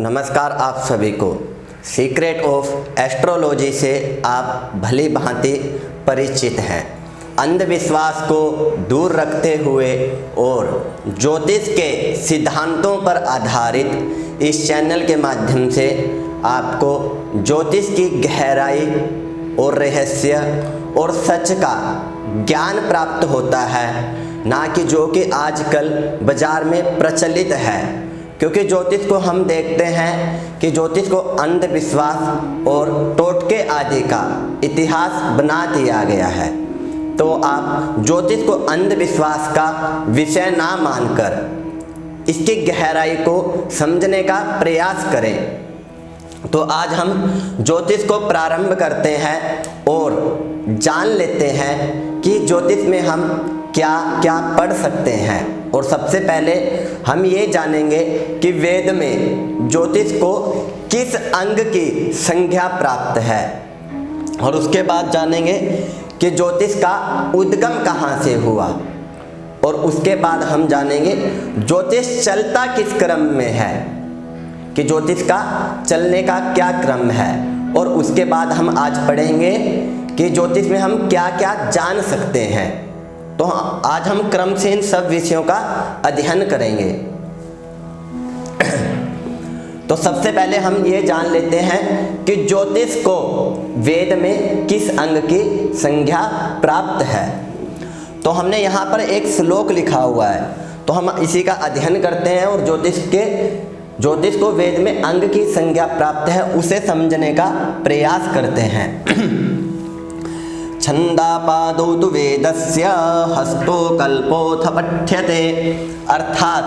नमस्कार आप सभी को। सीक्रेट ऑफ एस्ट्रोलॉजी से आप भली भांति परिचित हैं। अंधविश्वास को दूर रखते हुए और ज्योतिष के सिद्धांतों पर आधारित इस चैनल के माध्यम से आपको ज्योतिष की गहराई और रहस्य और सच का ज्ञान प्राप्त होता है, ना कि जो कि आजकल बाजार में प्रचलित है। क्योंकि ज्योतिष को हम देखते हैं कि ज्योतिष को अंधविश्वास और टोटके आदि का इतिहास बना दिया गया है। तो आप ज्योतिष को अंधविश्वास का विषय ना मानकर इसकी गहराई को समझने का प्रयास करें। तो आज हम ज्योतिष को प्रारंभ करते हैं और जान लेते हैं कि ज्योतिष में हम क्या क्या पढ़ सकते हैं। और सबसे पहले हम ये जानेंगे कि वेद में ज्योतिष को किस अंग की संज्ञा प्राप्त है, और उसके बाद जानेंगे कि ज्योतिष का उद्गम कहाँ से हुआ, और उसके बाद हम जानेंगे ज्योतिष चलता किस क्रम में है, कि ज्योतिष का चलने का क्या क्रम है। और उसके बाद हम आज पढ़ेंगे कि ज्योतिष में हम क्या क्या जान सकते हैं। तो आज हम क्रम से इन सब विषयों का अध्ययन करेंगे। तो सबसे पहले हम ये जान लेते हैं कि ज्योतिष को वेद में किस अंग की संज्ञा प्राप्त है। तो हमने यहाँ पर एक श्लोक लिखा हुआ है, तो हम इसी का अध्ययन करते हैं और ज्योतिष को वेद में अंग की संज्ञा प्राप्त है उसे समझने का प्रयास करते हैं। छंदापादौ तु वेदस्य हस्तो कल्पोऽथ पठ्यते। अर्थात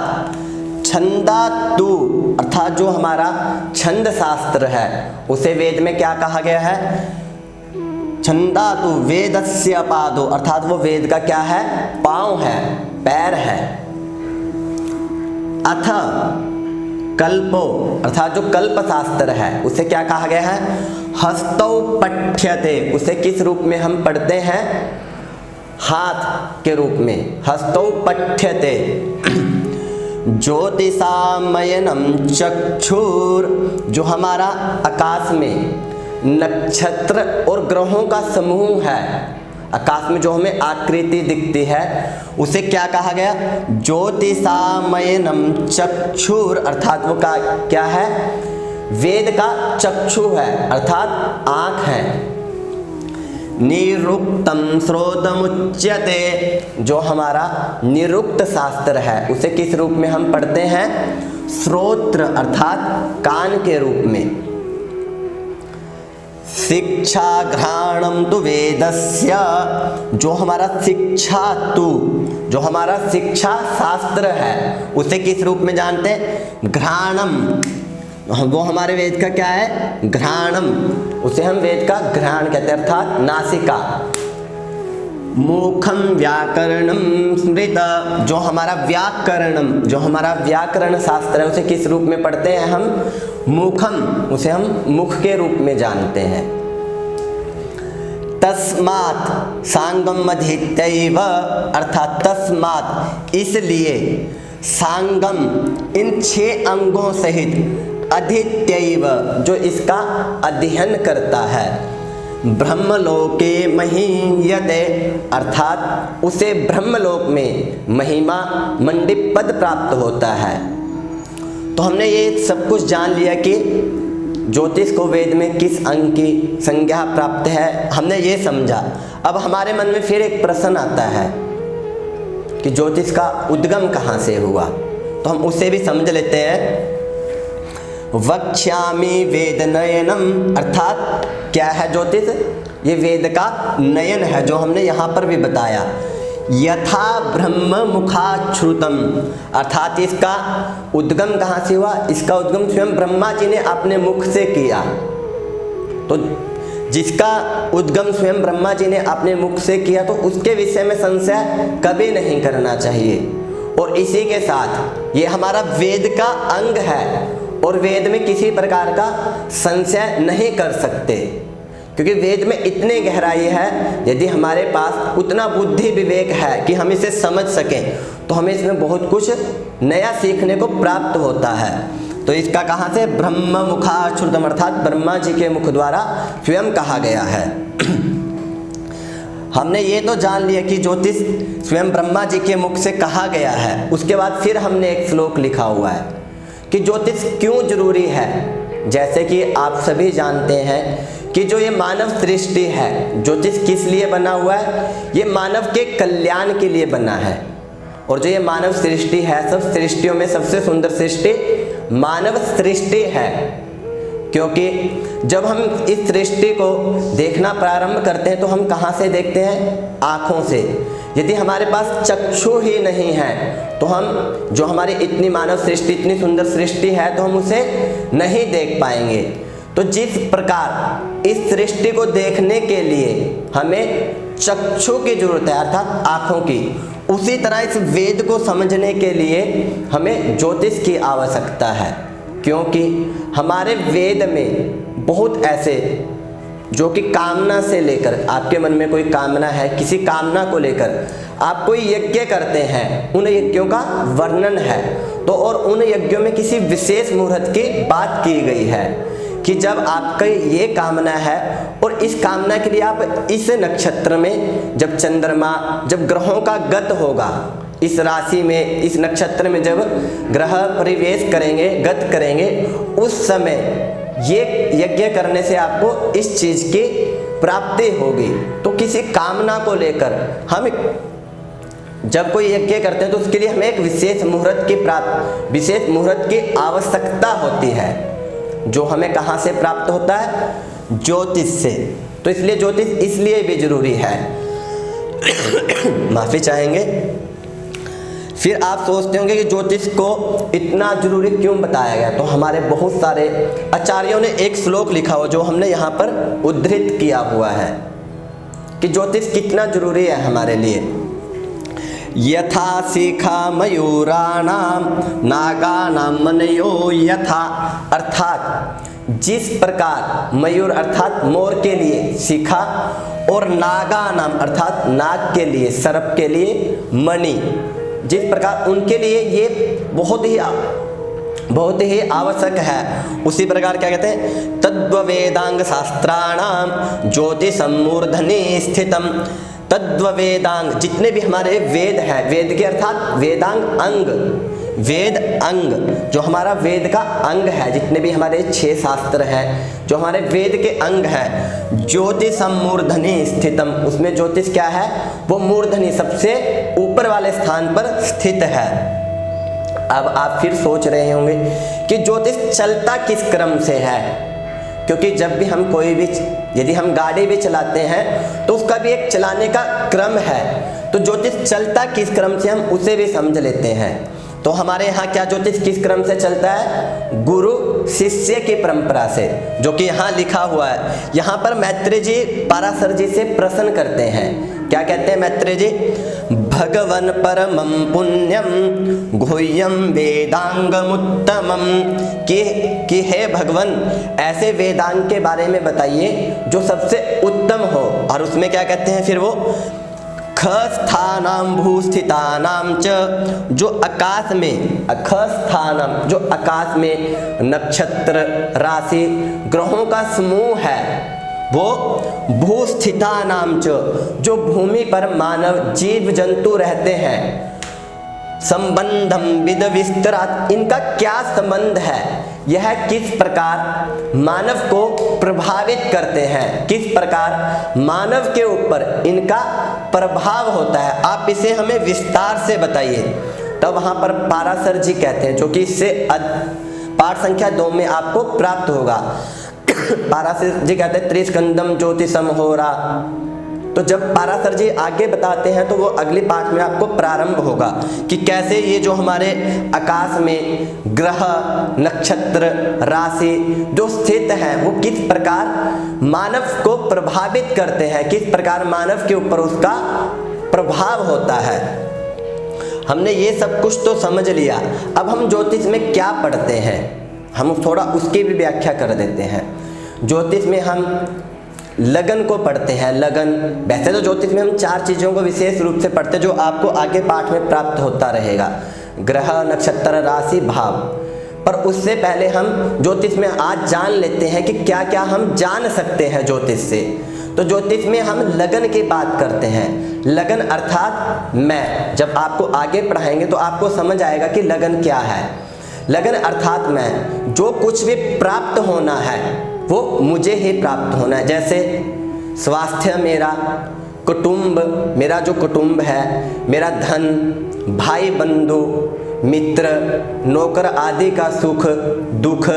छंदातु अर्थात जो हमारा छंद शास्त्र है उसे वेद में क्या कहा गया है? छंदातु वेदस्य पादो, अर्थात वो वेद का क्या है? पांव है, पैर है। अथ कल्पो अर्थात जो कल्प शास्त्र है उसे क्या कहा गया है? हस्तौ पठ्यते, उसे किस रूप में हम पढ़ते हैं? हाथ के रूप में। हस्तौ पठ्यते। ज्योतिषामयनम चक्षुर, जो हमारा आकाश में नक्षत्र और ग्रहों का समूह है, आकाश में जो हमें आकृति दिखती है उसे क्या कहा गया? ज्योतिषामयनम चक्षुर, अर्थात वो क्या है? वेद का चक्षु है, अर्थात आंख है। निरुक्तम श्रोतमुच्यते, जो हमारा निरुक्त शास्त्र है उसे किस रूप में हम पढ़ते हैं? श्रोत्र, अर्थात कान के रूप में। शिक्षा घ्राणम तु वेदस्य, जो हमारा जो हमारा शिक्षा शास्त्र है उसे किस रूप में जानते हैं? घ्राणम, वो हमारे वेद का क्या है? घ्राणम, उसे हम वेद का घ्राण कहते हैं, अर्थात नासिका। मुखम व्याकरणम स्मृत, जो हमारा व्याकरण शास्त्र है उसे किस रूप में पढ़ते हैं हम? मुखम, उसे हम मुख के रूप में जानते हैं। तस्मात् सांगम अधीत्यैव, अर्थात तस्मात् इसलिए, सांगम इन 6 अंगों सहित, अधीत्यैव जो इसका अध्ययन करता है, ब्रह्मलोके महीयते, अर्थात उसे ब्रह्मलोक में महिमा मंडित पद प्राप्त होता है। तो हमने ये सब कुछ जान लिया कि ज्योतिष को वेद में किस अंग की संज्ञा प्राप्त है, हमने ये समझा। अब हमारे मन में फिर एक प्रश्न आता है कि ज्योतिष का उद्गम कहाँ से हुआ, तो हम उसे भी समझ लेते हैं। वक्ष्यामि वेद नयनम, अर्थात क्या है ज्योतिष? ये वेद का नयन है, जो हमने यहाँ पर भी बताया। यथा ब्रह्म मुखाच्छ्रुतम, अर्थात इसका उद्गम कहाँ से हुआ? इसका उद्गम स्वयं ब्रह्मा जी ने अपने मुख से किया। तो जिसका उद्गम स्वयं ब्रह्मा जी ने अपने मुख से किया तो उसके विषय में संशय कभी नहीं करना चाहिए। और इसी के साथ ये हमारा वेद का अंग है और वेद में किसी प्रकार का संशय नहीं कर सकते, क्योंकि वेद में इतनी गहराई है। यदि हमारे पास उतना बुद्धि विवेक है कि हम इसे समझ सकें तो हमें इसमें बहुत कुछ नया सीखने को प्राप्त होता है। तो तो इसका कहाँ से, ब्रह्म मुखाच्छ्रुतम, अर्थात ब्रह्मा जी के मुख द्वारा स्वयं कहा गया है। हमने ये तो जान लिया कि ज्योतिष स्वयं ब्रह्मा जी के मुख से कहा गया है। उसके बाद फिर हमने एक श्लोक लिखा हुआ है कि ज्योतिष क्यों जरूरी है। जैसे कि आप सभी जानते हैं कि जो ये मानव सृष्टि है, ज्योतिष किस लिए बना हुआ है, ये मानव के कल्याण के लिए बना है। और जो ये मानव सृष्टि है, सब सृष्टियों में सबसे सुंदर सृष्टि मानव सृष्टि है, क्योंकि जब हम इस सृष्टि को देखना प्रारंभ करते हैं तो हम कहाँ से देखते हैं, आँखों से। यदि हमारे पास चक्षु ही नहीं है तो हम जो हमारी इतनी मानव सृष्टि, इतनी सुंदर सृष्टि है, तो हम उसे नहीं देख पाएंगे। तो जिस प्रकार इस सृष्टि को देखने के लिए हमें चक्षु की जरूरत है, अर्थात आँखों की, उसी तरह इस वेद को समझने के लिए हमें ज्योतिष की आवश्यकता है। क्योंकि हमारे वेद में बहुत ऐसे जो कि कामना से लेकर, आपके मन में कोई कामना है, किसी कामना को लेकर आप कोई यज्ञ करते हैं, उन यज्ञों का वर्णन है। तो और उन यज्ञों में किसी विशेष मुहूर्त की बात की गई है कि जब आपका ये कामना है और इस कामना के लिए आप इस नक्षत्र में, जब चंद्रमा, जब ग्रहों का गत होगा, इस राशि में, इस नक्षत्र में जब ग्रह परिवेश करेंगे, गत करेंगे, उस समय ये यज्ञ करने से आपको इस चीज की प्राप्ति होगी। तो किसी कामना को लेकर हम जब कोई यज्ञ करते हैं तो उसके लिए हमें एक विशेष मुहूर्त की आवश्यकता होती है, जो हमें कहाँ से प्राप्त होता है, ज्योतिष से। तो इसलिए ज्योतिष इसलिए भी जरूरी है। माफी चाहेंगे। फिर आप सोचते होंगे कि ज्योतिष को इतना जरूरी क्यों बताया गया। तो हमारे बहुत सारे आचार्यों ने एक श्लोक लिखा हुआ जो हमने यहाँ पर उद्धृत किया हुआ है कि ज्योतिष कितना जरूरी है हमारे लिए। यथा शिखा मयूराणाम नागानाम मनयो यथा, अर्थात जिस प्रकार मयूर अर्थात मोर के लिए शिखा और नागानाम अर्थात नाग के लिए, सर्प के लिए मणि, जिस प्रकार उनके लिए ये बहुत ही आवश्यक है, उसी प्रकार क्या कहते हैं, तद्वेदांग शास्त्राणाम ज्योतिषं मूर्धनि स्थितम। तद्वेदांग, जितने भी हमारे वेद हैं, वेद के अर्थात वेदांग अंग, वेद अंग जो हमारा वेद का अंग है, जितने भी हमारे 6 शास्त्र हैं जो हमारे वेद के अंग हैं, ज्योतिषं मूर्धनि स्थितम, उसमें ज्योतिष क्या है, वो मूर्धनि सबसे ऊपर वाले स्थान पर स्थित है। अब आप फिर सोच रहे होंगे कि ज्योतिष चलता किस क्रम से है, क्योंकि जब भी हम कोई भी, यदि हम गाड़ी भी चलाते हैं तो उसका भी एक चलाने का क्रम है। तो ज्योतिष चलता किस क्रम से, हम उसे भी समझ लेते हैं। तो हमारे यहाँ क्या ज्योतिष किस क्रम से चलता है, गुरु शिष्य की परंपरा से, जो कि यहाँ लिखा हुआ है। यहाँ पर मैत्रेय जी पराशर जी से प्रश्न करते हैं, क्या कहते हैं मैत्रेय जी, भगवन परमं पुण्यम गुह्यम वेदांगमुत्तमम, कि हे भगवन ऐसे वेदांग के बारे में बताइए जो सबसे उत्तम हो। और उसमें क्या कहते हैं फिर वो, खस्थानाम भूस्थितानाम च, जो आकाश में, खस्थानम जो आकाश में नक्षत्र, राशि, ग्रहों का समूह है, वो भूस्थितानाम च, जो भूमि पर मानव जीव जंतु रहते हैं, संबंधम विद विस्तरात, इनका क्या संबंध है, यह किस प्रकार मानव को प्रभावित करते हैं, किस प्रकार मानव के ऊपर इनका प्रभाव होता है, आप इसे हमें विस्तार से बताइए। तब वहां पर पराशर जी कहते हैं, जो कि इससे पाठ संख्या 2 में आपको प्राप्त होगा। पराशर जी कहते हैं त्रिस्कंदम ज्योतिषम होरा। तो जब पराशर जी आगे बताते हैं तो वो अगली पाठ में आपको प्रारंभ होगा कि कैसे ये जो हमारे आकाश में ग्रह, नक्षत्र, राशि जो स्थित हैं वो किस प्रकार मानव को प्रभावित करते हैं, किस प्रकार मानव के ऊपर उसका प्रभाव होता है। हमने ये सब कुछ तो समझ लिया। अब हम ज्योतिष में क्या पढ़ते हैं, हम थोड़ा उसकी भी व्याख्या कर देते हैं। ज्योतिष में हम लगन को पढ़ते हैं। लगन, वैसे तो ज्योतिष में हम 4 चीज़ों को विशेष रूप से पढ़ते हैं जो आपको आगे पाठ में प्राप्त होता रहेगा, ग्रह, नक्षत्र, राशि, भाव। पर उससे पहले हम ज्योतिष में आज जान लेते हैं कि क्या क्या हम जान सकते हैं ज्योतिष से। तो ज्योतिष में हम लगन की बात करते हैं। लगन अर्थात मैं, जब आपको आगे पढ़ाएंगे तो आपको समझ आएगा कि लगन क्या है। लगन अर्थात मैं, जो कुछ भी प्राप्त होना है वो मुझे ही प्राप्त होना है। जैसे स्वास्थ्य मेरा, कुटुंब मेरा जो कुटुंब है, मेरा धन, भाई बंधु मित्र, नौकर आदि का सुख दुख,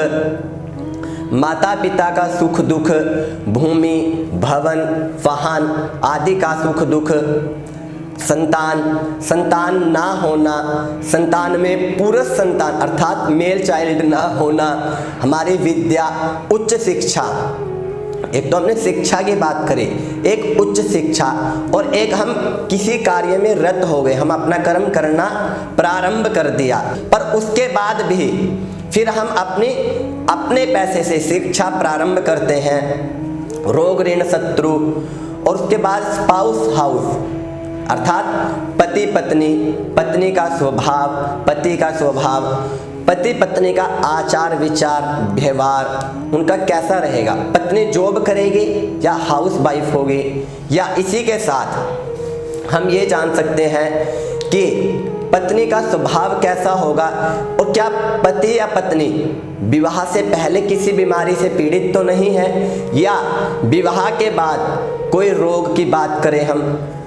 माता पिता का सुख दुख, भूमि भवन वाहन आदि का सुख दुख, संतान ना होना, संतान में पुरुष संतान अर्थात मेल चाइल्ड ना होना, हमारी विद्या, उच्च शिक्षा। एक तो हमने शिक्षा की बात करी, एक उच्च शिक्षा, और एक हम किसी कार्य में रत हो गए, हम अपना कर्म करना प्रारंभ कर दिया, पर उसके बाद भी फिर हम अपने पैसे से शिक्षा प्रारंभ करते हैं, रोग ऋण शत्रु, और उसके बाद स्पाउस हाउस अर्थात पति पत्नी, पत्नी का स्वभाव, पति का स्वभाव, पति पत्नी का आचार विचार व्यवहार उनका कैसा रहेगा, पत्नी जॉब करेगी या हाउस वाइफ होगी, या इसी के साथ हम ये जान सकते हैं कि पत्नी का स्वभाव कैसा होगा, और क्या पति या पत्नी विवाह से पहले किसी बीमारी से पीड़ित तो नहीं है, या विवाह के बाद कोई रोग की बात करें हम,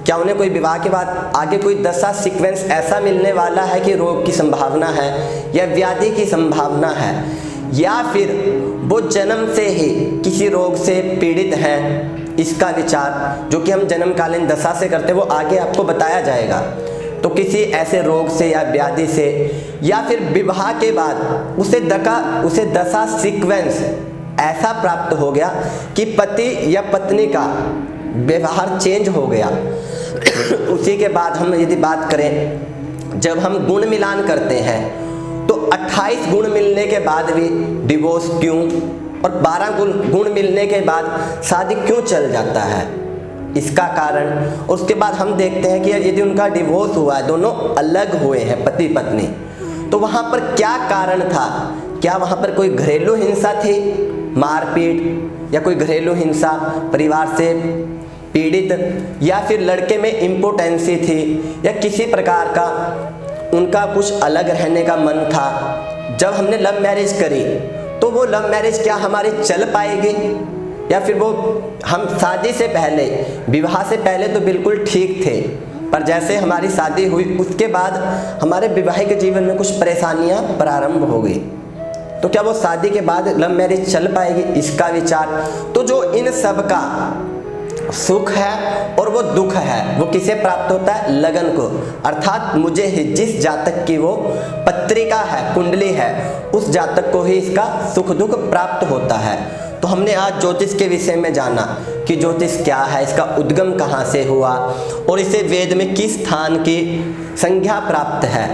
क्या उन्हें कोई विवाह के बाद आगे कोई दशा सीक्वेंस ऐसा मिलने वाला है कि रोग की संभावना है या व्याधि की संभावना है, या फिर वो जन्म से ही किसी रोग से पीड़ित हैं, इसका विचार जो कि हम जन्मकालीन दशा से करते हैं वो आगे आपको बताया जाएगा। तो किसी ऐसे रोग से या व्याधि से, या फिर विवाह के बाद उसे दशा सीक्वेंस ऐसा प्राप्त हो गया कि पति या पत्नी का व्यवहार चेंज हो गया। उसी के बाद हम यदि बात करें, जब हम गुण मिलान करते हैं तो 28 गुण मिलने के बाद भी डिवोर्स क्यों, और 12 गुण मिलने के बाद शादी क्यों चल जाता है, इसका कारण। उसके बाद हम देखते हैं कि यदि उनका डिवोर्स हुआ है, दोनों अलग हुए हैं पति पत्नी, तो वहाँ पर क्या कारण था, क्या वहाँ पर कोई घरेलू हिंसा थी, मारपीट या कोई घरेलू हिंसा, परिवार से पीड़ित, या फिर लड़के में इम्पोटेंसी थी, या किसी प्रकार का उनका कुछ अलग रहने का मन था। जब हमने लव मैरिज करी तो वो लव मैरिज क्या हमारी चल पाएगी, या फिर वो हम शादी से पहले, विवाह से पहले तो बिल्कुल ठीक थे, पर जैसे हमारी शादी हुई उसके बाद हमारे वैवाहिक जीवन में कुछ परेशानियां प्रारंभ हो गई, तो क्या वो शादी के बाद लव मैरिज चल पाएगी, इसका विचार। तो जो इन सब का सुख है और वो दुख है वो किसे प्राप्त होता है, लगन को, अर्थात मुझे ही, जिस जातक की वो पत्रिका है, कुंडली है, उस जातक को ही इसका सुख दुख प्राप्त होता है। तो हमने आज ज्योतिष के विषय में जाना कि ज्योतिष क्या है, इसका उद्गम कहाँ से हुआ, और इसे वेद में किस स्थान की संज्ञा प्राप्त है।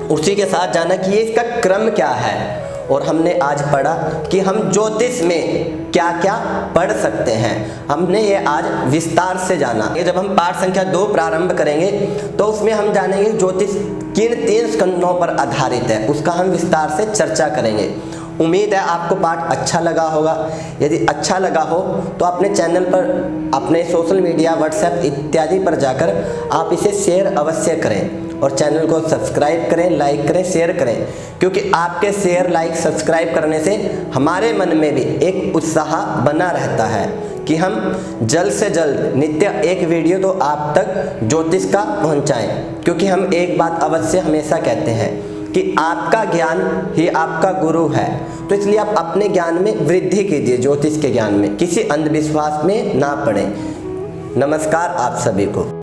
उसी के साथ जाना कि ये इसका क्रम क्या है, और हमने आज पढ़ा कि हम ज्योतिष में क्या क्या पढ़ सकते हैं। हमने ये आज विस्तार से जाना। जब हम पाठ संख्या 2 प्रारंभ करेंगे तो उसमें हम जानेंगे ज्योतिष किन 3 स्कंदों पर आधारित है, उसका हम विस्तार से चर्चा करेंगे। उम्मीद है आपको पाठ अच्छा लगा होगा। यदि अच्छा लगा हो तो अपने चैनल पर, अपने सोशल मीडिया, व्हाट्सएप इत्यादि पर जाकर आप इसे शेयर अवश्य करें, और चैनल को सब्सक्राइब करें, लाइक करें, शेयर करें, क्योंकि आपके शेयर, लाइक, सब्सक्राइब करने से हमारे मन में भी एक उत्साह बना रहता है कि हम जल्द से जल्द नित्य एक वीडियो तो आप तक ज्योतिष का पहुंचाएं। क्योंकि हम एक बात अवश्य हमेशा कहते हैं कि आपका ज्ञान ही आपका गुरु है, तो इसलिए आप अपने ज्ञान में वृद्धि कीजिए, ज्योतिष के ज्ञान में, किसी अंधविश्वास में ना पड़े। नमस्कार आप सभी को।